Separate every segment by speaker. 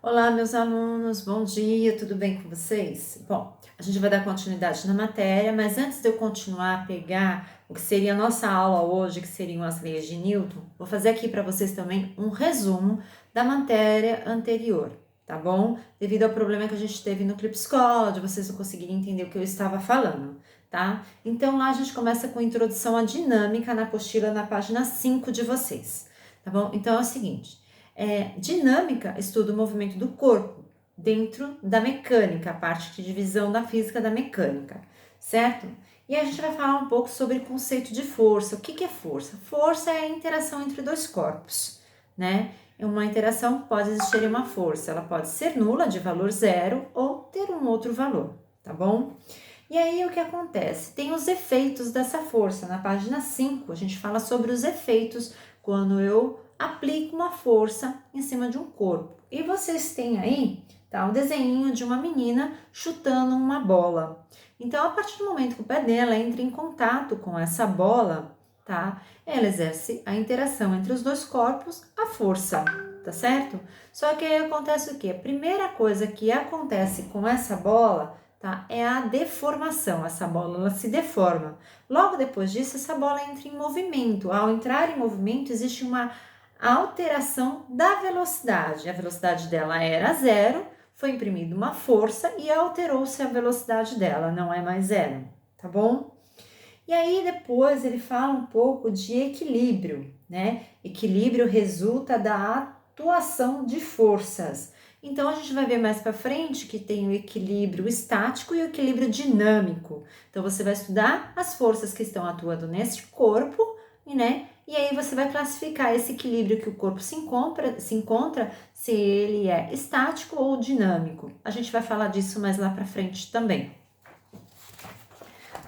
Speaker 1: Olá, meus alunos, bom dia, tudo bem com vocês? Bom, a gente vai dar continuidade na matéria, mas antes de eu continuar a pegar o que seria a nossa aula hoje, que seriam as leis de Newton, vou fazer aqui para vocês também um resumo da matéria anterior, tá bom? Devido ao problema que a gente teve no Clipe Escola, de vocês não conseguirem entender o que eu estava falando, tá? Então lá a gente começa com introdução à dinâmica na apostila na página 5 de vocês, tá bom? Então é o seguinte. Dinâmica estuda o movimento do corpo dentro da mecânica, a parte de divisão da física da mecânica, certo? E a gente vai falar um pouco sobre o conceito de força. O que é força? Força é a interação entre dois corpos, né? Uma interação pode existir uma força, ela pode ser nula, de valor zero, ou ter um outro valor, tá bom? E aí o que acontece? Tem os efeitos dessa força. Na página 5, a gente fala sobre os efeitos quando eu aplico uma força em cima de um corpo. E vocês têm aí, tá, um desenho de uma menina chutando uma bola. Então, a partir do momento que o pé dela entra em contato com essa bola, tá, ela exerce a interação entre os dois corpos, a força, tá certo? Só que aí acontece o quê? A primeira coisa que acontece com essa bola, tá, é a deformação. Essa bola ela se deforma. Logo depois disso, essa bola entra em movimento. Ao entrar em movimento, existe uma alteração da velocidade. A velocidade dela era zero, foi imprimida uma força e alterou-se a velocidade dela, não é mais zero, tá bom? E aí depois ele fala um pouco de equilíbrio, né? Equilíbrio resulta da atuação de forças. Então a gente vai ver mais para frente que tem o equilíbrio estático e o equilíbrio dinâmico. Então você vai estudar as forças que estão atuando nesse corpo, né? E aí você vai classificar esse equilíbrio que o corpo se encontra, se ele é estático ou dinâmico. A gente vai falar disso mais lá para frente também.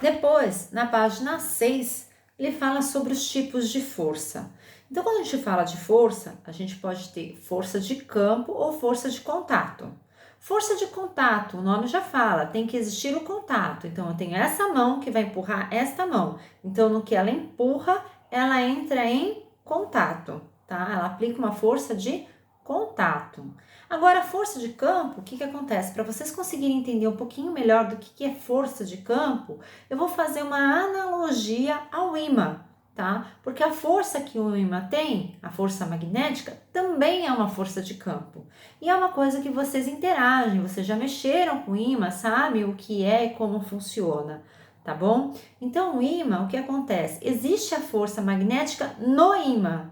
Speaker 1: Depois, na página 6, ele fala sobre os tipos de força. Então, quando a gente fala de força, a gente pode ter força de campo ou força de contato. Força de contato, o nome já fala, tem que existir o contato. Então, eu tenho essa mão que vai empurrar esta mão. Então, no que ela empurra, ela entra em contato, tá? Ela aplica uma força de contato. Agora, a força de campo, o que acontece? Para vocês conseguirem entender um pouquinho melhor do que é força de campo, eu vou fazer uma analogia ao ímã, tá? Porque a força que o ímã tem, a força magnética, também é uma força de campo. E é uma coisa que vocês interagem, vocês já mexeram com o ímã, sabem o que é e como funciona, tá bom? Então, o ímã, o que acontece? Existe a força magnética no ímã.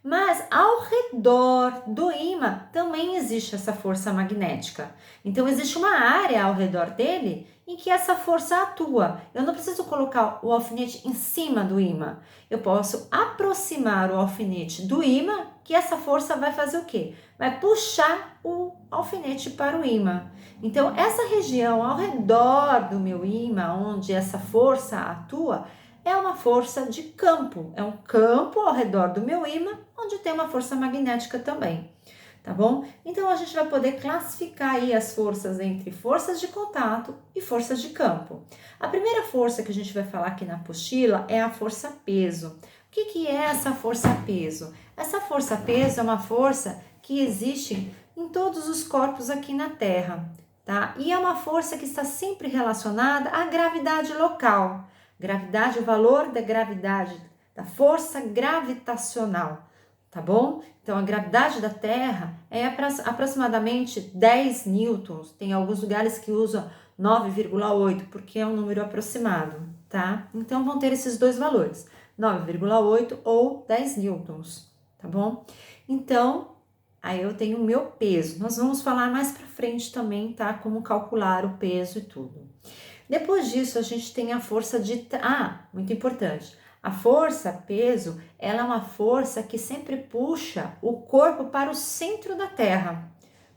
Speaker 1: Mas ao redor do ímã também existe essa força magnética. Então existe uma área ao redor dele em que essa força atua. Eu não preciso colocar o alfinete em cima do ímã. Eu posso aproximar o alfinete do ímã, que essa força vai fazer o quê? Vai puxar o alfinete para o ímã. Então essa região ao redor do meu ímã, onde essa força atua, é uma força de campo, é um campo ao redor do meu ímã, onde tem uma força magnética também, tá bom? Então a gente vai poder classificar aí as forças entre forças de contato e forças de campo. A primeira força que a gente vai falar aqui na apostila é a força peso. O que é essa força peso? Essa força peso é uma força que existe em todos os corpos aqui na Terra, tá? E é uma força que está sempre relacionada à gravidade local. Gravidade, o valor da gravidade, da força gravitacional, tá bom? Então, a gravidade da Terra é aproximadamente 10 newtons. Tem alguns lugares que usam 9,8, porque é um número aproximado, tá? Então, vão ter esses dois valores, 9,8 ou 10 newtons, tá bom? Então, aí eu tenho o meu peso. Nós vamos falar mais pra frente também, tá? Como calcular o peso e tudo. Depois disso, a gente tem a força de... muito importante. A força, peso, ela é uma força que sempre puxa o corpo para o centro da Terra,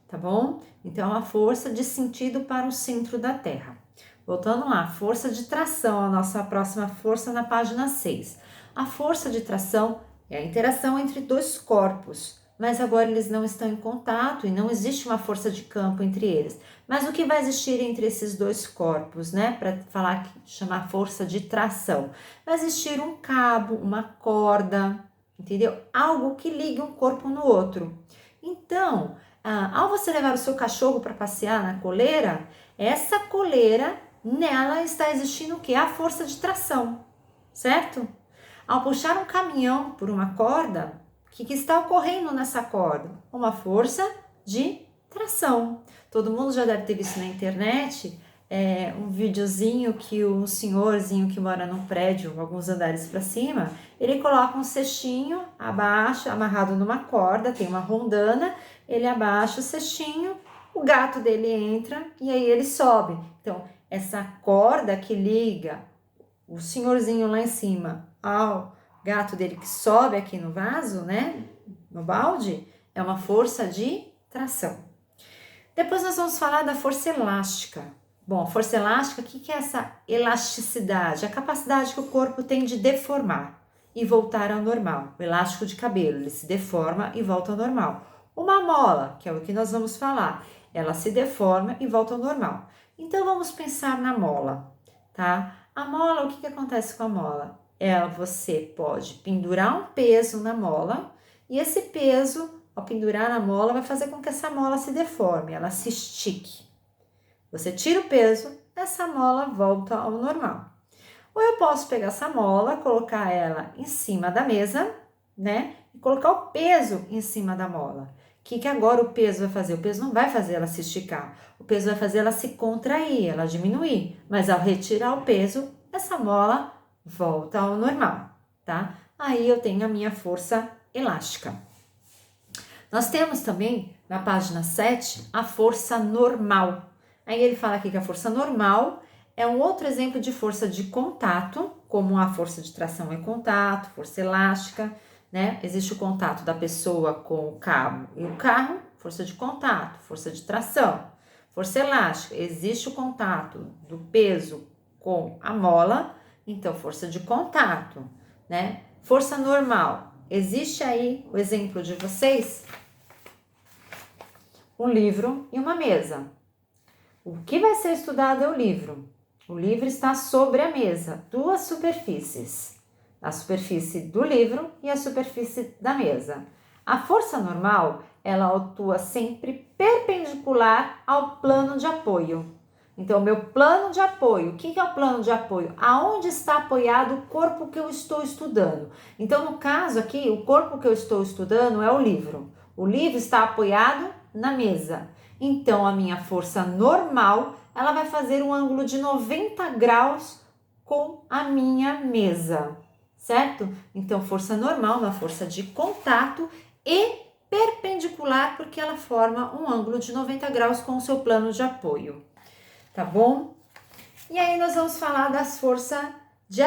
Speaker 1: tá bom? Então, é uma força de sentido para o centro da Terra. Voltando lá, força de tração, a nossa próxima força na página 6. A força de tração é a interação entre dois corpos, mas agora eles não estão em contato e não existe uma força de campo entre eles. Mas o que vai existir entre esses dois corpos, né? Para falar, chamar força de tração. Vai existir um cabo, uma corda, entendeu? Algo que ligue um corpo no outro. Então, ao você levar o seu cachorro para passear na coleira, essa coleira, nela está existindo o quê? A força de tração, certo? Ao puxar um caminhão por uma corda, o que está ocorrendo nessa corda? Uma força de tração. Todo mundo já deve ter visto na internet um videozinho que um senhorzinho que mora num prédio, alguns andares para cima, ele coloca um cestinho abaixo, amarrado numa corda, tem uma rondana, ele abaixa o cestinho, o gato dele entra e aí ele sobe. Então, essa corda que liga o senhorzinho lá em cima ao gato dele que sobe aqui no vaso, né, no balde, é uma força de tração. Depois nós vamos falar da força elástica. Bom, força elástica, o que é essa elasticidade? A capacidade que o corpo tem de deformar e voltar ao normal. O elástico de cabelo, ele se deforma e volta ao normal. Uma mola, que é o que nós vamos falar, ela se deforma e volta ao normal. Então vamos pensar na mola, tá? A mola, o que acontece com a mola? Você pode pendurar um peso na mola e esse peso, ao pendurar na mola, vai fazer com que essa mola se deforme, ela se estique. Você tira o peso, essa mola volta ao normal. Ou eu posso pegar essa mola, colocar ela em cima da mesa, né? E colocar o peso em cima da mola. O que agora o peso vai fazer? O peso não vai fazer ela se esticar. O peso vai fazer ela se contrair, ela diminuir. Mas ao retirar o peso, essa mola volta ao normal, tá? Aí eu tenho a minha força elástica. Nós temos também, na página 7, a força normal. Aí ele fala aqui que a força normal é um outro exemplo de força de contato, como a força de tração é contato, força elástica, né? Existe o contato da pessoa com o cabo e o carro, força de contato, força de tração. Força elástica, existe o contato do peso com a mola, então força de contato, né? Força normal, existe aí o exemplo de vocês? Um livro e uma mesa. O que vai ser estudado é o livro. O livro está sobre a mesa, duas superfícies. A superfície do livro e a superfície da mesa. A força normal, ela atua sempre perpendicular ao plano de apoio. Então, o meu plano de apoio, o que é o plano de apoio? Aonde está apoiado o corpo que eu estou estudando? Então, no caso aqui, o corpo que eu estou estudando é o livro. O livro está apoiado na mesa. Então, a minha força normal, ela vai fazer um ângulo de 90 graus com a minha mesa, certo? Então, força normal, uma força de contato e perpendicular, porque ela forma um ângulo de 90 graus com o seu plano de apoio, tá bom? E aí, nós vamos falar da força de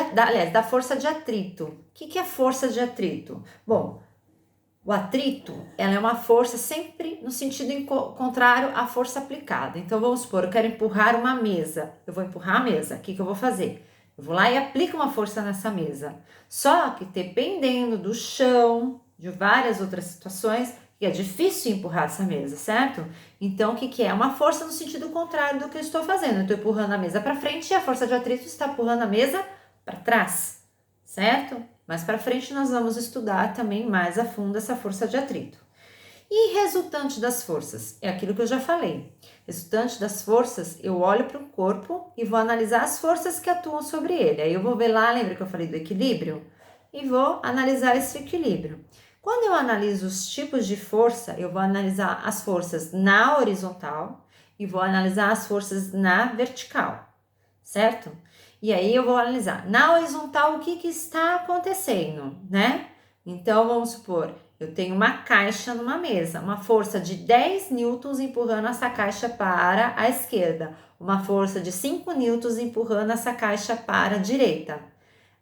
Speaker 1: atrito. O que é força de atrito? Bom, o atrito, ela é uma força sempre no sentido contrário à força aplicada. Então, vamos supor, eu quero empurrar uma mesa. Eu vou empurrar a mesa. O que eu vou fazer? Eu vou lá e aplico uma força nessa mesa. Só que dependendo do chão, de várias outras situações, é difícil empurrar essa mesa, certo? Então, o que é? Uma força no sentido contrário do que eu estou fazendo. Eu estou empurrando a mesa para frente e a força de atrito está empurrando a mesa para trás, certo? Mais para frente nós vamos estudar também mais a fundo essa força de atrito. E resultante das forças? É aquilo que eu já falei. Resultante das forças, eu olho para o corpo e vou analisar as forças que atuam sobre ele. Aí eu vou ver lá, lembra que eu falei do equilíbrio? E vou analisar esse equilíbrio. Quando eu analiso os tipos de força, eu vou analisar as forças na horizontal e vou analisar as forças na vertical, certo? E aí eu vou analisar na horizontal o que está acontecendo, né? Então, vamos supor, eu tenho uma caixa numa mesa, uma força de 10 newtons empurrando essa caixa para a esquerda, uma força de 5 newtons empurrando essa caixa para a direita.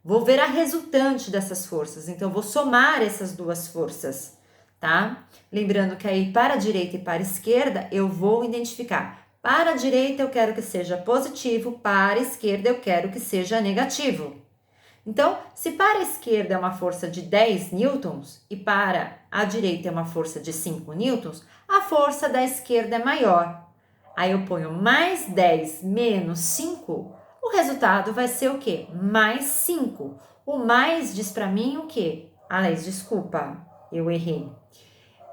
Speaker 1: Vou ver a resultante dessas forças, então vou somar essas duas forças, tá? Lembrando que aí para a direita e para a esquerda eu vou identificar. Para a direita eu quero que seja positivo, para a esquerda eu quero que seja negativo. Então, se para a esquerda é uma força de 10 newtons e para a direita é uma força de 5 newtons, a força da esquerda é maior. Aí eu ponho mais 10 menos 5, o resultado vai ser o quê? Mais 5. O mais diz para mim o quê? Aliás, desculpa, eu errei.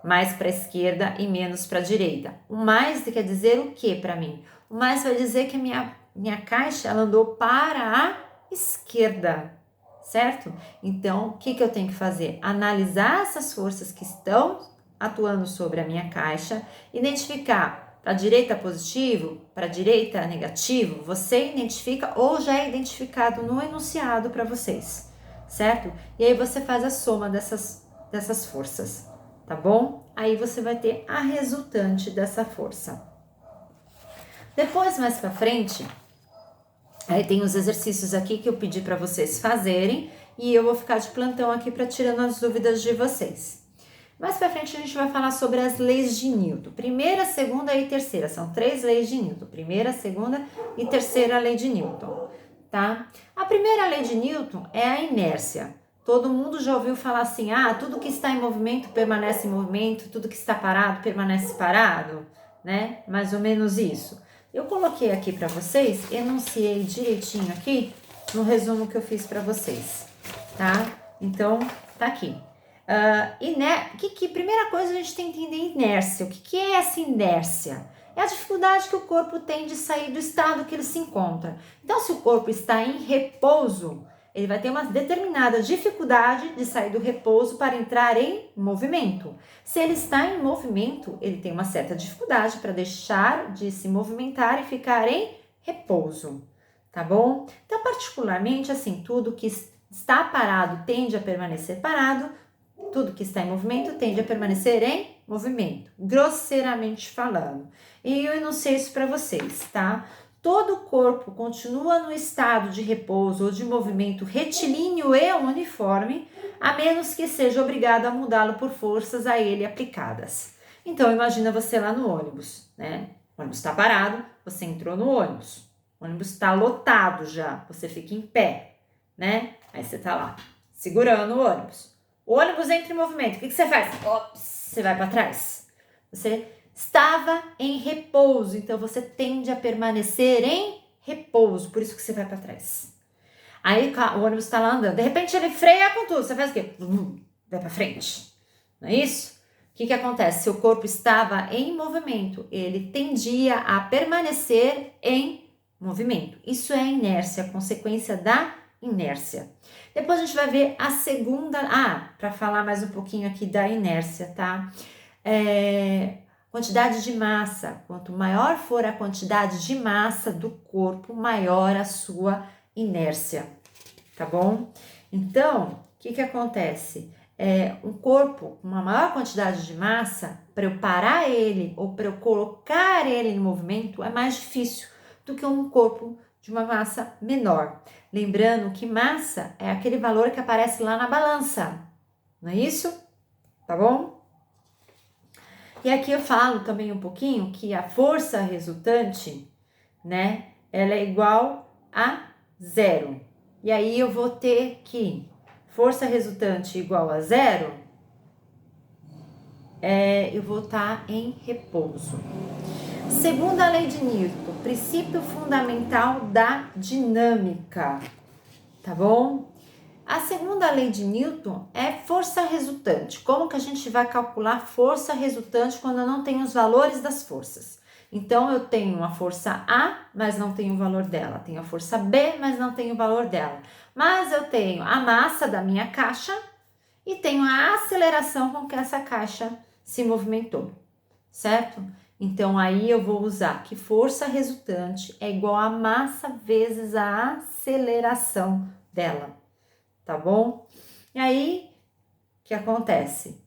Speaker 1: mais para a esquerda e menos para a direita. O mais quer dizer o que para mim? O mais vai dizer que a minha caixa ela andou para a esquerda, certo? Então, o que eu tenho que fazer? Analisar essas forças que estão atuando sobre a minha caixa, identificar para a direita positivo, para a direita negativo, você identifica ou já é identificado no enunciado para vocês, certo? E aí você faz a soma dessas forças, tá bom? Aí você vai ter a resultante dessa força. Depois, mais para frente, aí tem os exercícios aqui que eu pedi para vocês fazerem e eu vou ficar de plantão aqui para tirando as dúvidas de vocês. Mais para frente a gente vai falar sobre as leis de Newton. Primeira, segunda e terceira, são 3 leis de Newton. Primeira, segunda e terceira lei de Newton, tá? A primeira lei de Newton é a inércia. Todo mundo já ouviu falar assim, tudo que está em movimento permanece em movimento, tudo que está parado permanece parado, né? Mais ou menos isso. Eu coloquei aqui para vocês, enunciei direitinho aqui no resumo que eu fiz para vocês, tá? Então, tá aqui. Primeira coisa a gente tem que entender inércia. O que é essa inércia? É a dificuldade que o corpo tem de sair do estado que ele se encontra. Então, se o corpo está em repouso, ele vai ter uma determinada dificuldade de sair do repouso para entrar em movimento. Se ele está em movimento, ele tem uma certa dificuldade para deixar de se movimentar e ficar em repouso, tá bom? Então, particularmente, assim, tudo que está parado tende a permanecer parado, tudo que está em movimento tende a permanecer em movimento, grosseiramente falando. E eu enunciei isso para vocês, tá? Todo o corpo continua no estado de repouso ou de movimento retilíneo e uniforme, a menos que seja obrigado a mudá-lo por forças a ele aplicadas. Então, imagina você lá no ônibus, né? O ônibus está parado, você entrou no ônibus. O ônibus está lotado já, você fica em pé, né? Aí você está lá, segurando o ônibus. O ônibus entra em movimento, o que você faz? Ops, você vai para trás. Você estava em repouso, então você tende a permanecer em repouso, por isso que você vai para trás. Aí o ônibus está lá andando, de repente ele freia com tudo, você faz o quê? Vai para frente, não é isso? O que acontece? Se o corpo estava em movimento, ele tendia a permanecer em movimento. Isso é a inércia, a consequência da inércia. Depois a gente vai ver a segunda, para falar mais um pouquinho aqui da inércia, tá? Quantidade de massa. Quanto maior for a quantidade de massa do corpo, maior a sua inércia, tá bom? Então, o que acontece? Um corpo com uma maior quantidade de massa, para eu parar ele ou para eu colocar ele em movimento, é mais difícil do que um corpo de uma massa menor. Lembrando que massa é aquele valor que aparece lá na balança, não é isso? Tá bom? E aqui eu falo também um pouquinho que a força resultante, né, ela é igual a 0. E aí eu vou ter que força resultante igual a 0, eu vou estar em repouso. Segunda lei de Newton, princípio fundamental da dinâmica, tá bom? A segunda lei de Newton é força resultante. Como que a gente vai calcular força resultante quando eu não tenho os valores das forças? Então, eu tenho a força A, mas não tenho o valor dela. Tenho a força B, mas não tenho o valor dela. Mas eu tenho a massa da minha caixa e tenho a aceleração com que essa caixa se movimentou, certo? Então, aí eu vou usar que força resultante é igual a massa vezes a aceleração dela, tá bom? E aí, o que acontece?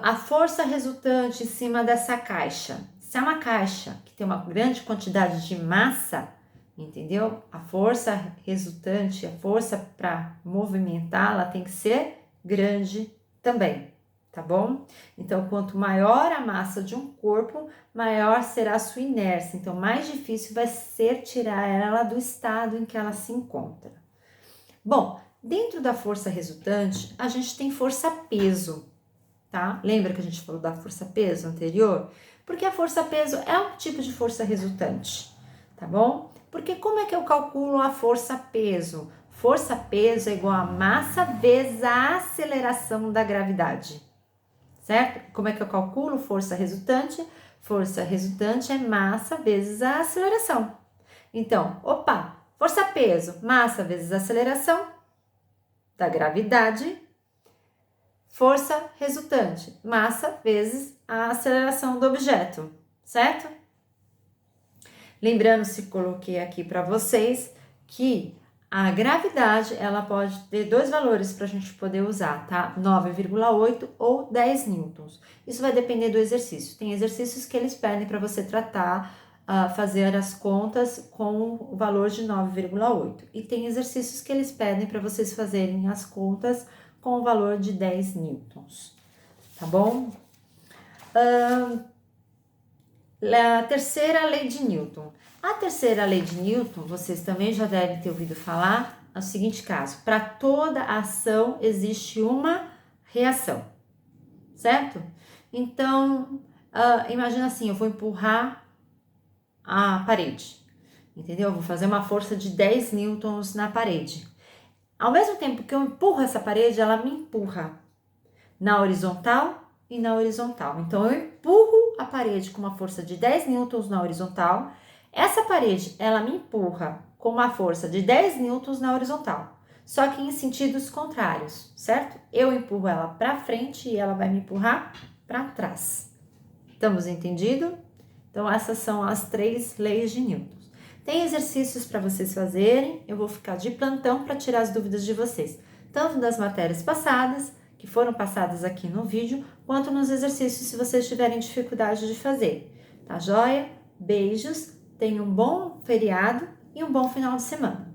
Speaker 1: A força resultante em cima dessa caixa. Se é uma caixa que tem uma grande quantidade de massa, entendeu? A força resultante, a força para movimentá-la tem que ser grande também, tá bom? Então, quanto maior a massa de um corpo, maior será a sua inércia. Então, mais difícil vai ser tirar ela do estado em que ela se encontra. Bom, dentro da força resultante, a gente tem força-peso, tá? Lembra que a gente falou da força-peso anterior? Porque a força-peso é um tipo de força resultante, tá bom? Porque como é que eu calculo a força-peso? Força-peso é igual a massa vezes a aceleração da gravidade, certo? Como é que eu calculo força resultante? Força resultante é massa vezes a aceleração. Então, opa, força-peso, massa vezes aceleração da gravidade, força resultante, massa vezes a aceleração do objeto, certo? Lembrando, se coloquei aqui para vocês, que a gravidade, ela pode ter dois valores para a gente poder usar, tá? 9,8 ou 10 newtons. Isso vai depender do exercício. Tem exercícios que eles pedem para você tratar, fazer as contas com o valor de 9,8. E tem exercícios que eles pedem para vocês fazerem as contas com o valor de 10 newtons, tá bom? A terceira lei de Newton. A terceira lei de Newton, vocês também já devem ter ouvido falar, é o seguinte caso: para toda ação existe uma reação, certo? Então, imagina assim, eu vou empurrar a parede, entendeu? Eu vou fazer uma força de 10 newtons na parede. Ao mesmo tempo que eu empurro essa parede, ela me empurra na horizontal e na horizontal. Então, eu empurro a parede com uma força de 10 newtons na horizontal. Essa parede, ela me empurra com uma força de 10 newtons na horizontal. Só que em sentidos contrários, certo? Eu empurro ela para frente e ela vai me empurrar para trás. Estamos entendidos? Então, essas são as 3 leis de Newton. Tem exercícios para vocês fazerem. Eu vou ficar de plantão para tirar as dúvidas de vocês, tanto das matérias passadas, que foram passadas aqui no vídeo, quanto nos exercícios, se vocês tiverem dificuldade de fazer. Tá joia? Beijos, tenham um bom feriado e um bom final de semana.